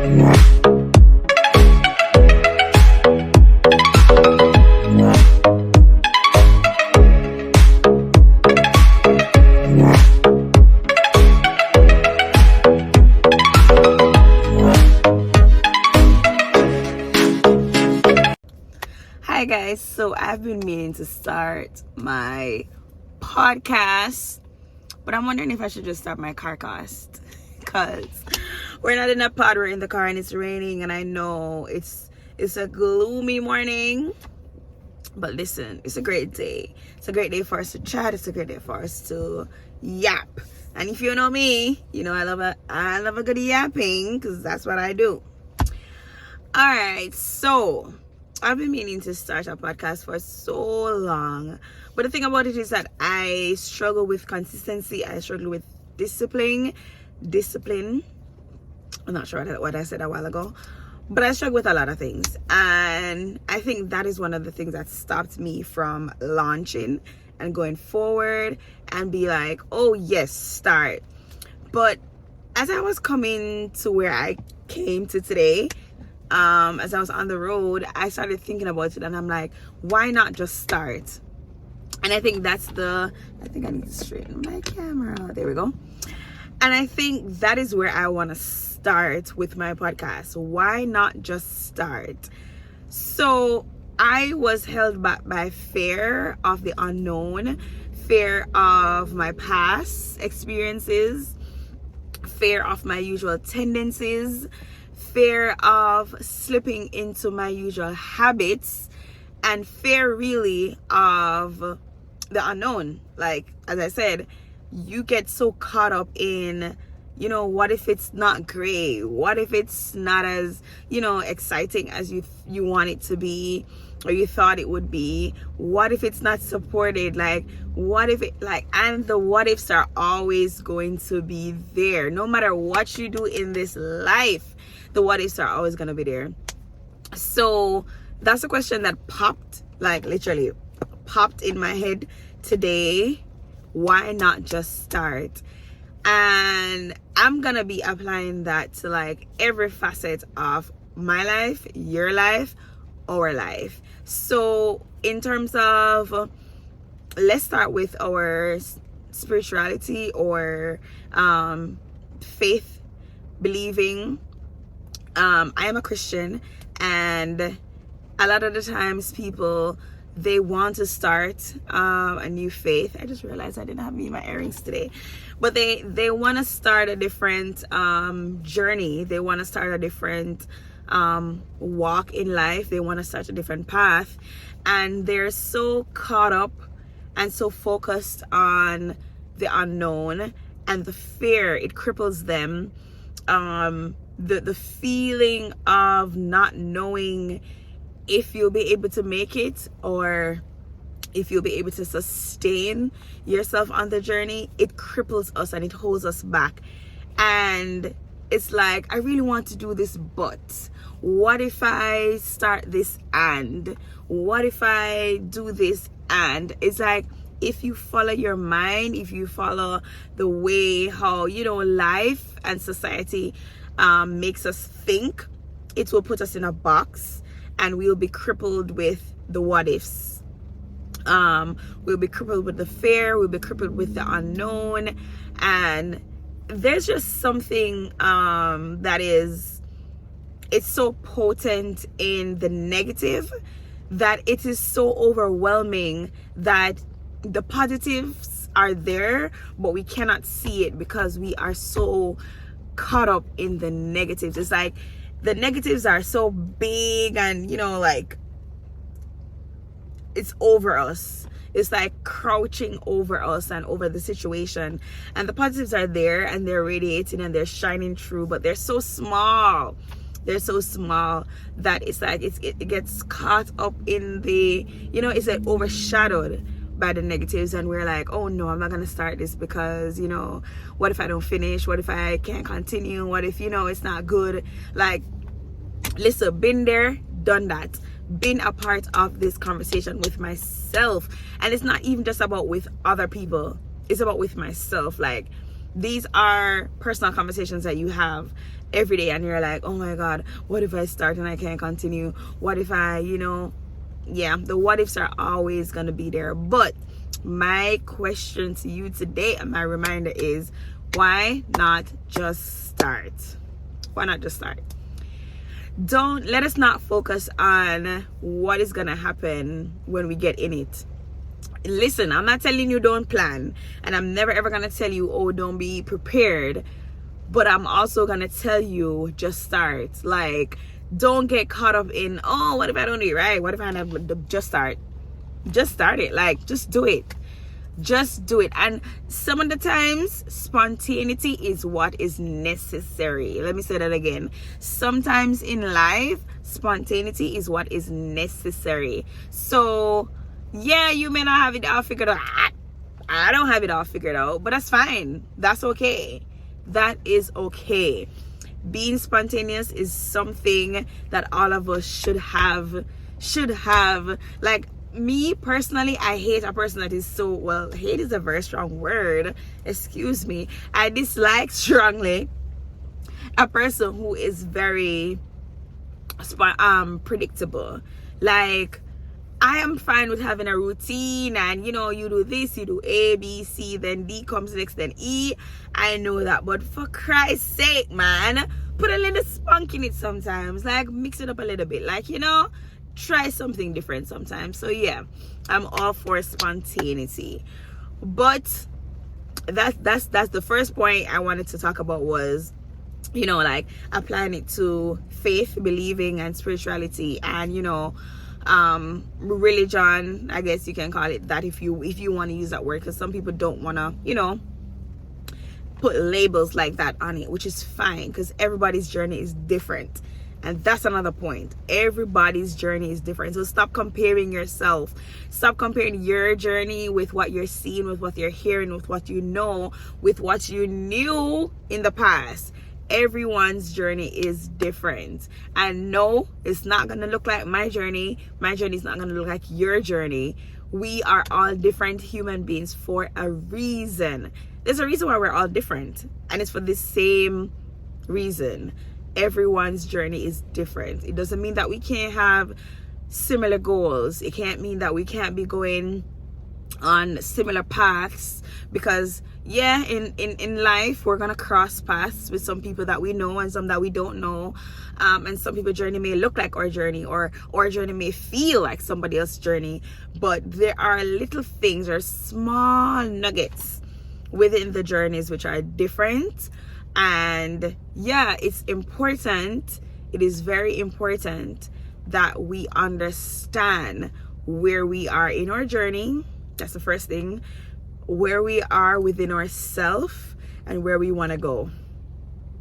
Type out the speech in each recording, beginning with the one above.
Hi guys, so I've been meaning to start my podcast, but I'm wondering if I should just start my carcast, because we're not in a pod, we're in the car and it's raining, and I know it's a gloomy morning, but listen, it's a great day. It's a great day for us to chat. It's a great day for us to yap. And if you know me, you know I love a good yapping, because that's what I do. All right, so I've been meaning to start a podcast for so long, but the thing about it is that I struggle with consistency. I struggle with discipline. I'm not sure what I said a while ago, but I struggle with a lot of things, and I think that is one of the things that stopped me from launching and going forward and be like, oh yes, start. But as I was coming to where I came to today, as I was on the road, I started thinking about it, and I'm like, why not just start? And I think I need to straighten my camera. There we go. And I think that is where I want to start with my podcast. Why not just start? So I was held back by fear of the unknown, fear of my past experiences, fear of my usual tendencies, fear of slipping into my usual habits, and fear really of the unknown. Like, as I said, you get so caught up in, what if it's not great? What if it's not as, exciting as you want it to be, or you thought it would be? What if it's not supported? Like, what if it, and the what ifs are always going to be there. No matter what you do in this life, the what ifs are always going to be there. So that's a question that literally popped in my head today. Why not just start? And I'm gonna be applying that to every facet of my life, your life, our life. So in terms of, let's start with our spirituality or faith, believing. I am a Christian, and a lot of the times people, they want to start a new faith. I just realized I didn't have my earrings today, but they want to start a different journey. They want to start a different walk in life. They want to start a different path, and they're so caught up and so focused on the unknown, and the fear, it cripples them. The feeling of not knowing if you'll be able to make it, or if you'll be able to sustain yourself on the journey, it cripples us and it holds us back. And it's like, I really want to do this, but what if I start this, and what if I do this? And it's like, if you follow your mind, if you follow the way how life and society makes us think, it will put us in a box, and we'll be crippled with the what ifs. We'll be crippled with the fear, we'll be crippled with the unknown, and there's just something it's so potent in the negative, that it is so overwhelming that the positives are there, but we cannot see it because we are so caught up in the negatives. It's like the negatives are so big, and it's over us. It's like crouching over us and over the situation, and the positives are there, and they're radiating and they're shining through, but they're so small that it's like it gets caught up in the, it's like overshadowed by the negatives, and we're like, oh no, I'm not gonna start this because what if I don't finish? What if I can't continue? What if it's not good? Like, listen, been there, done that, been a part of this conversation with myself. And it's not even just about with other people, it's about with myself. Like, These are personal conversations that you have every day, and you're like, oh my God, what if I start and I can't continue? What if I, yeah, the what ifs are always going to be there. But my question to you today, and my reminder is, why not just start? Why not just start? Let us not focus on what is going to happen when we get in it. Listen, I'm not telling you don't plan, and I'm never ever going to tell you, oh, don't be prepared. But I'm also going to tell you, just start. Like, don't get caught up in, oh, what if I don't do it right? What if I never, just start. Just start it. Like, just do it. Just do it. And some of the times, spontaneity is what is necessary. Let me say that again. Sometimes in life, spontaneity is what is necessary. So, yeah, you may not have it all figured out. I don't have it all figured out, but that's fine. That's okay. That is okay. Being spontaneous is something that all of us should have. Like, me personally, I hate a person that is so, well, hate is a very strong word, excuse me. I dislike strongly a person who is very predictable. Like, I am fine with having a routine, and you do this, you do A, B, C, then D comes next, then E. I know that, but for Christ's sake, man, put a little spunk in it sometimes. Like, mix it up a little bit. Like, try something different sometimes. So yeah, I'm all for spontaneity. But that's the first point I wanted to talk about was, like, applying it to faith, believing, and spirituality, and religion, I guess you can call it that if you want to use that word, because some people don't want to put labels like that on it, which is fine, because everybody's journey is different. And that's another point. Everybody's journey is different. So stop comparing yourself. Stop comparing your journey with what you're seeing, with what you're hearing, with what you know, with what you knew in the past. Everyone's journey is different. And no, it's not going to look like my journey. My journey is not going to look like your journey. We are all different human beings for a reason. There's a reason why we're all different. And it's for the same reason. Everyone's journey is different. It doesn't mean that we can't have similar goals. It can't mean that we can't be going on similar paths, because yeah, in life we're gonna cross paths with some people that we know and some that we don't know, and some people's journey may look like our journey, or our journey may feel like somebody else's journey, but there are little things or small nuggets within the journeys which are different. And yeah, it's important, it is very important that we understand where we are in our journey. That's the first thing. Where we are within ourselves and where we want to go.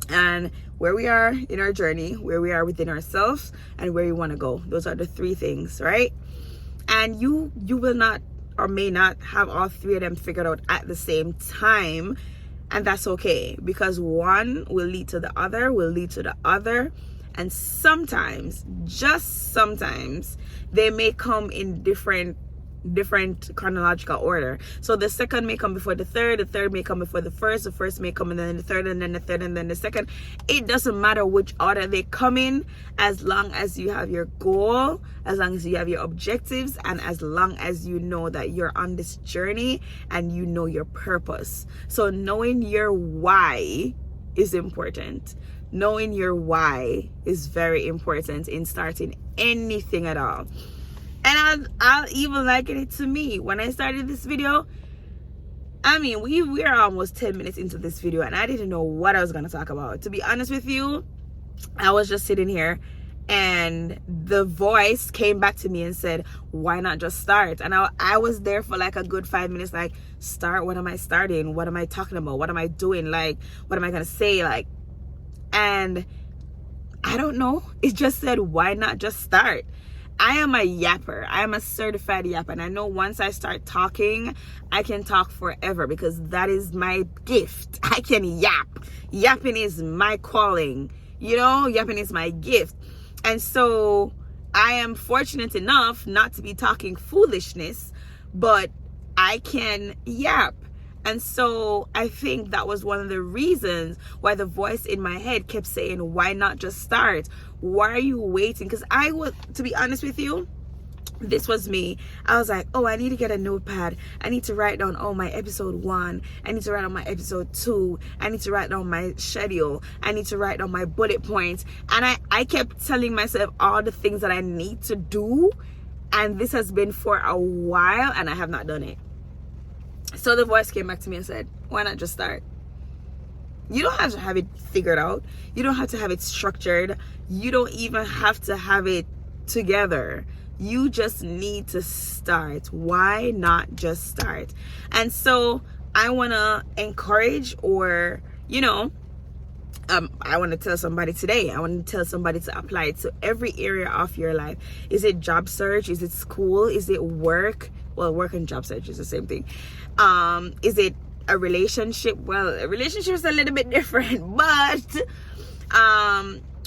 And where we are in our journey, where we are within ourselves, and where we want to go. Those are the three things, right? And you will not or may not have all three of them figured out at the same time. And that's okay, because one will lead to the other, and sometimes, just sometimes, they may come in different chronological order. So the second may come before the third may come before the first may come and then the third, and then the third, and then the second. It doesn't matter which order they come in, as long as you have your goal, as long as you have your objectives, and as long as you know that you're on this journey and you know your purpose. So knowing your why is important. Knowing your why is very important in starting anything at all. And I'll even liken it to me. When I started this video, I mean, we're almost 10 minutes into this video and I didn't know what I was going to talk about. To be honest with you, I was just sitting here and the voice came back to me and said, why not just start? And I was there for like a good 5 minutes, like, start? What am I starting? What am I talking about? What am I doing? Like, what am I going to say? Like, and I don't know. It just said, why not just start? I am a yapper. I am a certified yapper. And I know once I start talking, I can talk forever because that is my gift. I can yap. Yapping is my calling. You know, yapping is my gift. And so I am fortunate enough not to be talking foolishness, but I can yap. And so I think that was one of the reasons why the voice in my head kept saying, why not just start? Why are you waiting? Because I was, to be honest with you, this was me. I was like, oh, I need to get a notepad. I need to write down, oh, my episode 1. I need to write down my episode 2. I need to write down my schedule. I need to write down my bullet points. And I kept telling myself all the things that I need to do. And this has been for a while and I have not done it. So the voice came back to me and said, why not just start? You don't have to have it figured out. You don't have to have it structured. You don't even have to have it together. You just need to start. Why not just start? And so I want to encourage, or, you know, I want to tell somebody today, I want to tell somebody to apply it to every area of your life. Is it job search? Is it school? Is it work? Well, work and job search is the same thing. Is it a relationship? Well, a relationship is a little bit different, but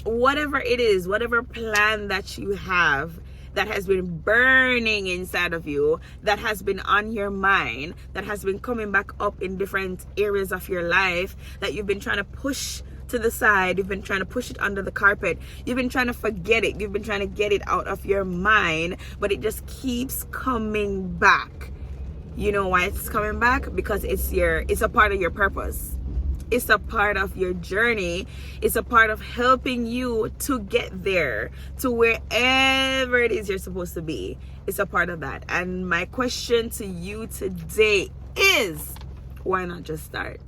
whatever it is, whatever plan that you have that has been burning inside of you, that has been on your mind, that has been coming back up in different areas of your life, that you've been trying to push to the side, you've been trying to push it under the carpet, you've been trying to forget it, you've been trying to get it out of your mind, but it just keeps coming back. You know why it's coming back? Because it's a part of your purpose. It's a part of your journey. It's a part of helping you to get there, to wherever it is you're supposed to be. It's a part of that. And my question to you today is, why not just start?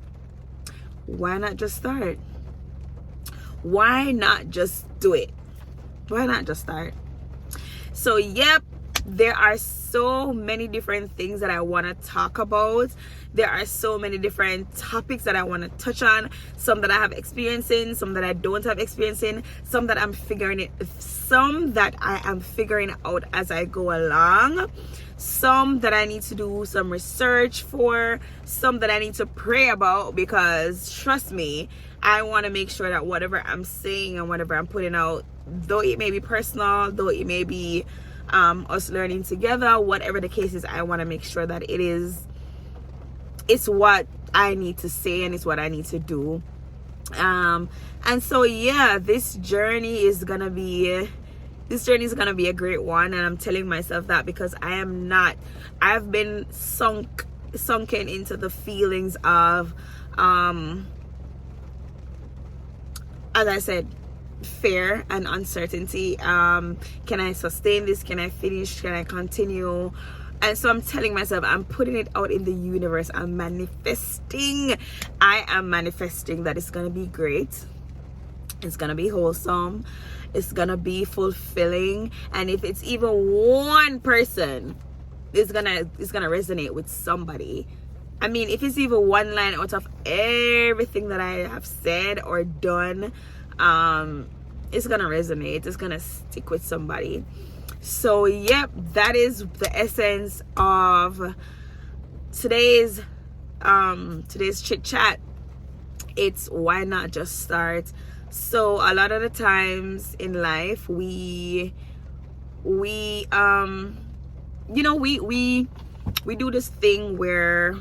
Why not just start? Why not just do it? Why not just start? So, yep, there are so many different things that I want to talk about. There are so many different topics that I want to touch on. Some that I have experience in, some that I don't have experience in, some that I'm figuring out as I go along, some that I need to do some research for, some that I need to pray about, because trust me, I want to make sure that whatever I'm saying and whatever I'm putting out, though it may be personal, though it may be us learning together, whatever the case is, I want to make sure that it's what I need to say and it's what I need to do. And so yeah, this journey is gonna be a great one, and I'm telling myself that because I've been sunken into the feelings of as I said, fear and uncertainty. Can I sustain this? Can I finish? Can I continue? And so I'm telling myself, I'm putting it out in the universe. I'm manifesting. I am manifesting that it's going to be great. It's going to be wholesome. It's going to be fulfilling. And if it's even one person, it's going to resonate with somebody. I mean, if it's even one line out of everything that I have said or done, it's going to resonate. It's going to stick with somebody. So, yep, that is the essence of today's chit chat. It's why not just start? So a lot of the times in life we do this thing where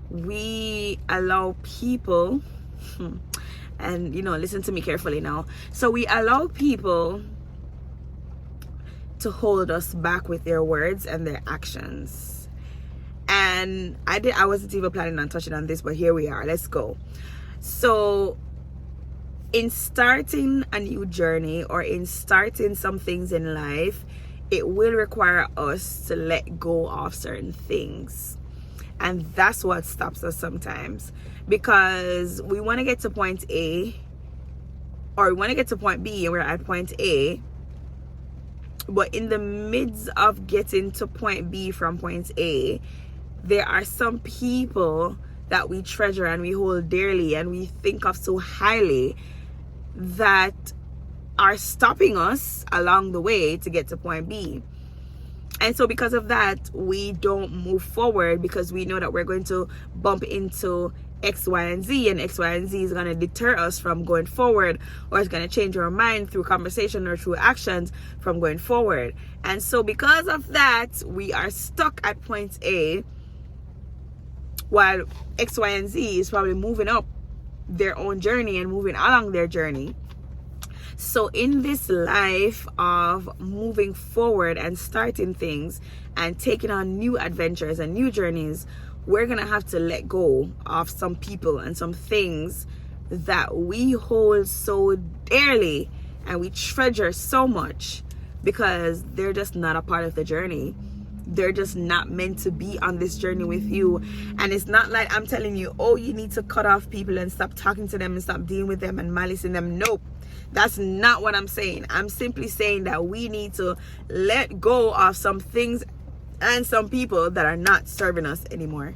we allow people and listen to me carefully now. So we allow people to hold us back with their words and their actions. And I wasn't even planning on touching on this, but here we are. Let's go. So in starting a new journey or in starting some things in life, it will require us to let go of certain things. And that's what stops us sometimes, because we want to get to point A, or we want to get to point B, and we're at point A. But in the midst of getting to point B from point A, there are some people that we treasure and we hold dearly and we think of so highly that are stopping us along the way to get to point B. And so because of that, we don't move forward, because we know that we're going to bump into X, Y, and Z, and X, Y, and Z is going to deter us from going forward, or it's going to change our mind through conversation or through actions from going forward. And so because of that, we are stuck at point A, while X, Y, and Z is probably moving up their own journey and moving along their journey. So in this life of moving forward and starting things and taking on new adventures and new journeys, we're gonna have to let go of some people and some things that we hold so dearly and we treasure so much, because they're just not a part of the journey. They're just not meant to be on this journey with you. And it's not like I'm telling you, oh, you need to cut off people and stop talking to them and stop dealing with them and malicing them. Nope, that's not what I'm saying. I'm simply saying that we need to let go of some things and some people that are not serving us anymore,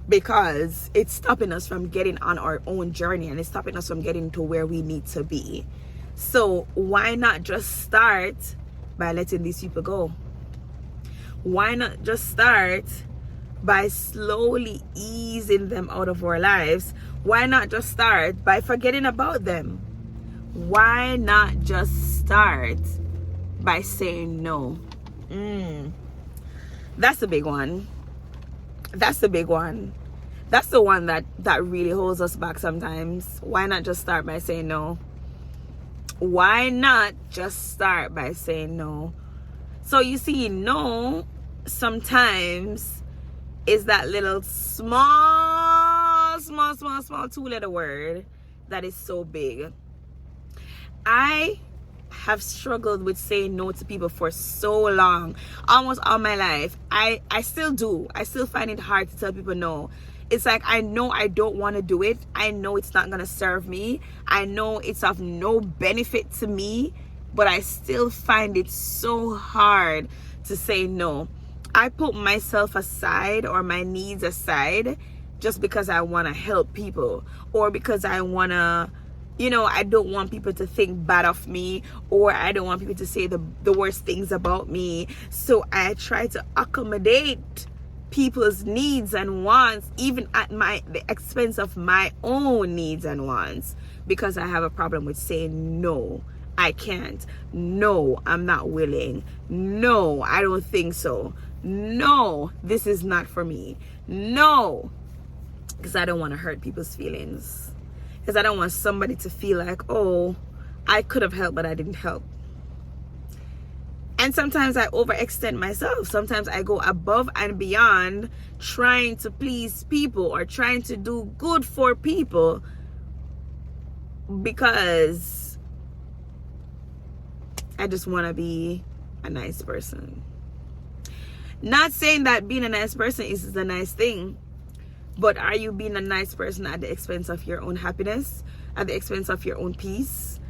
because it's stopping us from getting on our own journey and it's stopping us from getting to where we need to be. So why not just start by letting these people go? Why not just start by slowly easing them out of our lives? Why not just start by forgetting about them? Why not just start by saying no? That's a big one. That's the big one. That's the one that really holds us back sometimes. Why not just start by saying no? Why not just start by saying no? So you see, no sometimes is that little small two-letter word that is so big. I have struggled with saying no to people for so long, almost all my life. I still do. I still find it hard to tell people no. It's like, I know I don't want to do it. I know it's not going to serve me. I know it's of no benefit to me, but I still find it so hard to say no. I put myself aside or my needs aside just because I want to help people, or because I want to, I don't want people to think bad of me, or I don't want people to say the worst things about me. So I try to accommodate people's needs and wants, even at the expense of my own needs and wants, because I have a problem with saying no. I can't. No, I'm not willing. No, I don't think so. No, this is not for me. No, because I don't want to hurt people's feelings. Because I don't want somebody to feel like, oh, I could have helped, but I didn't help. And sometimes I overextend myself. Sometimes I go above and beyond trying to please people or trying to do good for people, because I just want to be a nice person. Not saying that being a nice person is a nice thing, but are you being a nice person at the expense of your own happiness, at the expense of your own peace,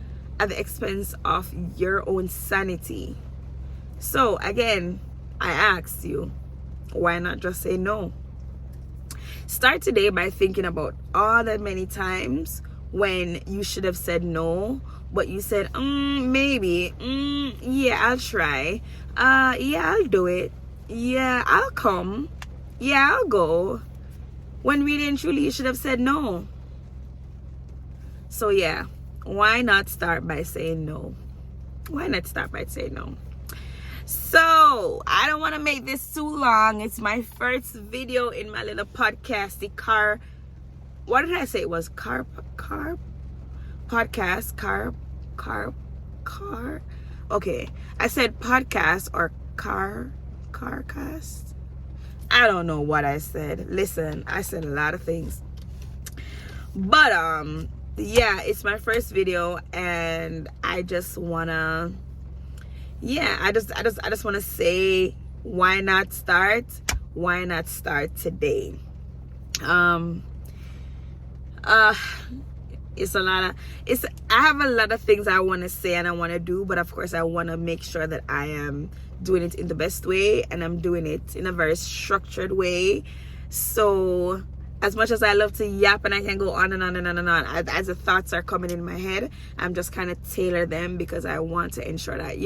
at the expense of your own sanity? So again, I asked you, why not just say no? Start today by thinking about all the many times when you should have said no, but you said, maybe, yeah, I'll try, yeah, I'll do it, yeah, I'll come, yeah, I'll go, when really and truly you should have said no. So yeah, why not start by saying no? Why not start by saying no? So I don't want to make this too long. It's my first video in my little podcast, the car, what did I say it was? Car podcast, car. Okay, I said podcast or carcast. I don't know what I said. Listen, I said a lot of things. But yeah, it's my first video, and I just wanna, yeah, I just wanna say, why not start? Why not start today? I have a lot of things I want to say and I want to do, but of course I want to make sure that I am doing it in the best way, and I'm doing it in a very structured way. So as much as I love to yap and I can go on and on and on and on, as the thoughts are coming in my head, I'm just kind of tailor them, because I want to ensure that,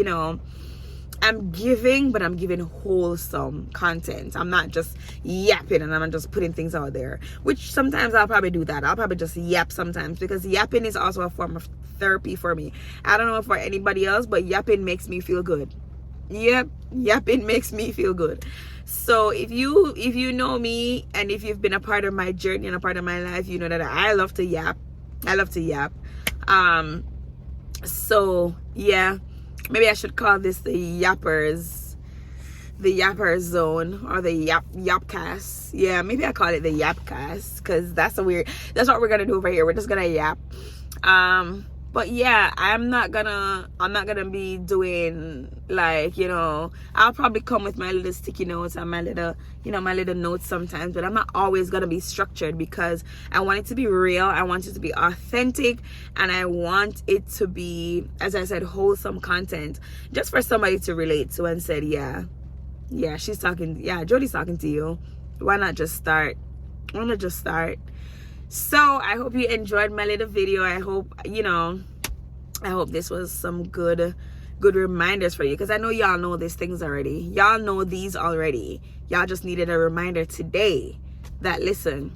I'm giving, but I'm giving wholesome content. I'm not just yapping and I'm just putting things out there, which sometimes I'll probably do that. I'll probably just yap sometimes, because yapping is also a form of therapy for me. I don't know for anybody else, but yapping makes me feel good. Yep, yapping makes me feel good. So if you know me, and if you've been a part of my journey and a part of my life, you know that I love to yap. I love to yap. So yeah, maybe I should call this the yappers zone, or the yapcast. Yeah, maybe I call it the yapcast, because that's what we're gonna do over here. We're just gonna yap. But yeah, I'm not gonna be doing, like, I'll probably come with my little sticky notes and my little notes sometimes, but I'm not always gonna be structured, because I want it to be real, I want it to be authentic, and I want it to be, as I said, wholesome content, just for somebody to relate to and said, yeah, she's talking, yeah, Jody's talking to you. Why not just start? So I hope you enjoyed my little video. I hope this was some good reminders for you, because I know y'all know these things already. Y'all know these already. Y'all just needed a reminder today that, listen,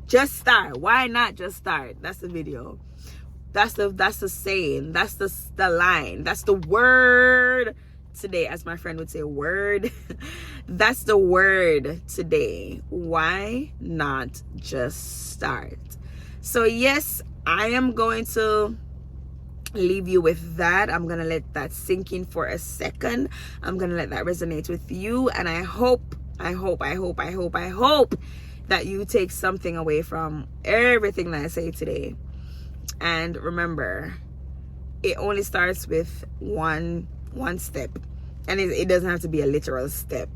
just start. Why not just start? That's the video. That's the saying. That's the line. That's the word today, as my friend would say, word. That's the word today. Why not just start? So yes, I am going to leave you with that. I'm gonna let that sink in for a second. I'm gonna let that resonate with you, and I hope that you take something away from everything that I say today. And remember, it only starts with one step, and it doesn't have to be a literal step,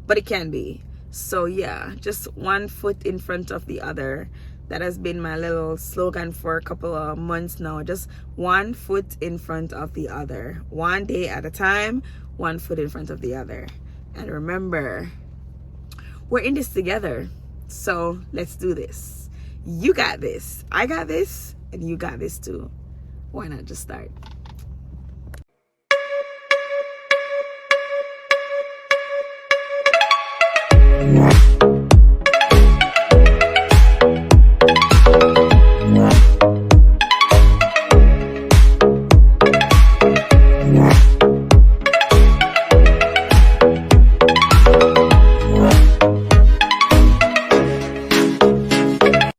but it can be. So yeah, just one foot in front of the other. That has been my little slogan for a couple of months now. Just one foot in front of the other, one day at a time, one foot in front of the other. And remember, we're in this together, so let's do this. You got this, I got this, and you got this too. Why not just start?